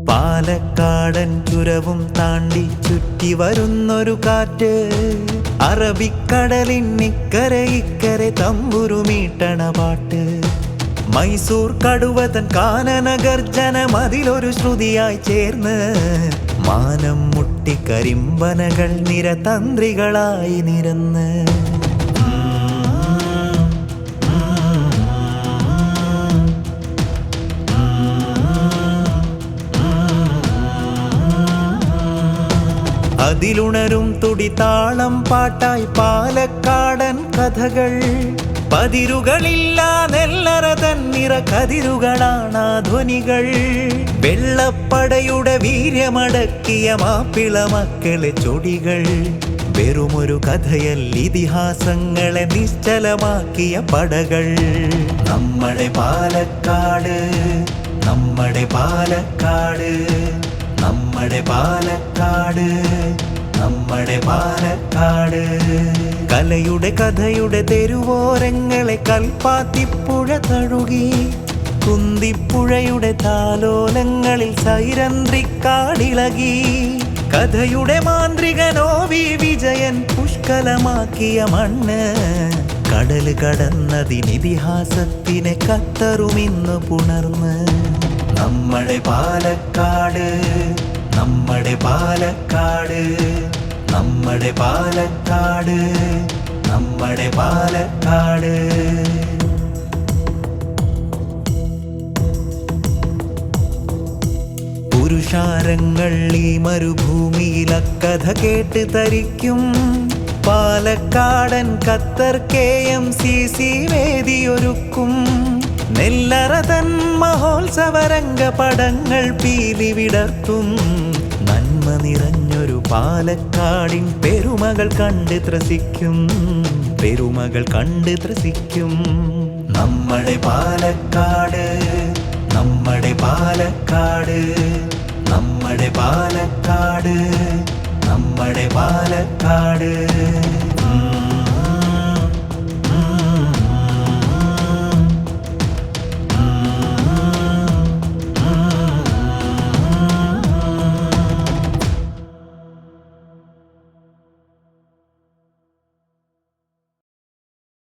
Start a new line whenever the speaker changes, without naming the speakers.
പാലക്കാടൻ ചുരവും താണ്ടി ചുറ്റി വരുന്നൊരു കാറ്റ്, അറബിക്കടലിന്നിക്കരെ ഇക്കരെ തമ്പുരുമീട്ടണ പാട്ട്. മൈസൂർ കടുവതൻ കാനന ഗർജനം അതിലൊരു ശ്രുതിയായി ചേർന്ന്, മാനം മുട്ടി കരിമ്പനകൾ നിരതന്ത്രികളായി നിരന്ന്. അതിലുണരും തുടിതാളം പാട്ടായി പാലക്കാടൻ കഥകൾ. പതിരുകളില്ല നെല്ലറ തന്നിറ കതിരുകളാണ് ധ്വനികൾ. വെള്ളപ്പടയുടെ വീര്യമടക്കിയ മാപ്പിള മക്കളെ ചൊടികൾ. വെറുമൊരു കഥയല്ല ഇതിഹാസങ്ങളെ നിശ്ചലമാക്കിയ പടകൾ. നമ്മുടെ പാലക്കാട്, നമ്മുടെ പാലക്കാട്, നമ്മുടെ പാലക്കാട്, നമ്മുടെ പാലക്കാട്. കലയുടെ കഥയുടെ തെരുവോരങ്ങളെ കൽപ്പാത്തിപ്പുഴ തഴുകി, കുന്തിപ്പുഴയുടെ താലോലങ്ങളിൽ സൈരന്ധ്രിക്കാടിളകി. കഥയുടെ മാന്ത്രികനോ വി വിജയൻ പുഷ്കലമാക്കിയ മണ്ണ്. കടല് കടന്നതിനിതിഹാസത്തിനെ കത്തറുമിന്ന് പുണർന്ന്. നമ്മുടെ പാലക്കാട്, നമ്മുടെ പാലക്കാട്, നമ്മുടെ പാലക്കാട്, നമ്മുടെ പാലക്കാട്. പുരുഷാരങ്ങൾ ഈ മരുഭൂമിയിൽ അക്കഥ കേട്ട് തരിക്കും. പാലക്കാടൻ ഖത്തർ KMCC വേദിയൊരുക്കും. നെല്ലറ തൻ മഹോത്സവരംഗ പടങ്ങൾ പീലി വിടർത്തും. നന്മ നിറഞ്ഞൊരു പാലക്കാടിൻ പെരുമകൾ കണ്ട് ത്രസിക്കും, പെരുമകൾ കണ്ട് ത്രസിക്കും. നമ്മുടെ പാലക്കാട്, നമ്മുടെ പാലക്കാട്, നമ്മുടെ പാലക്കാട്, നമ്മുടെ പാലക്കാട്.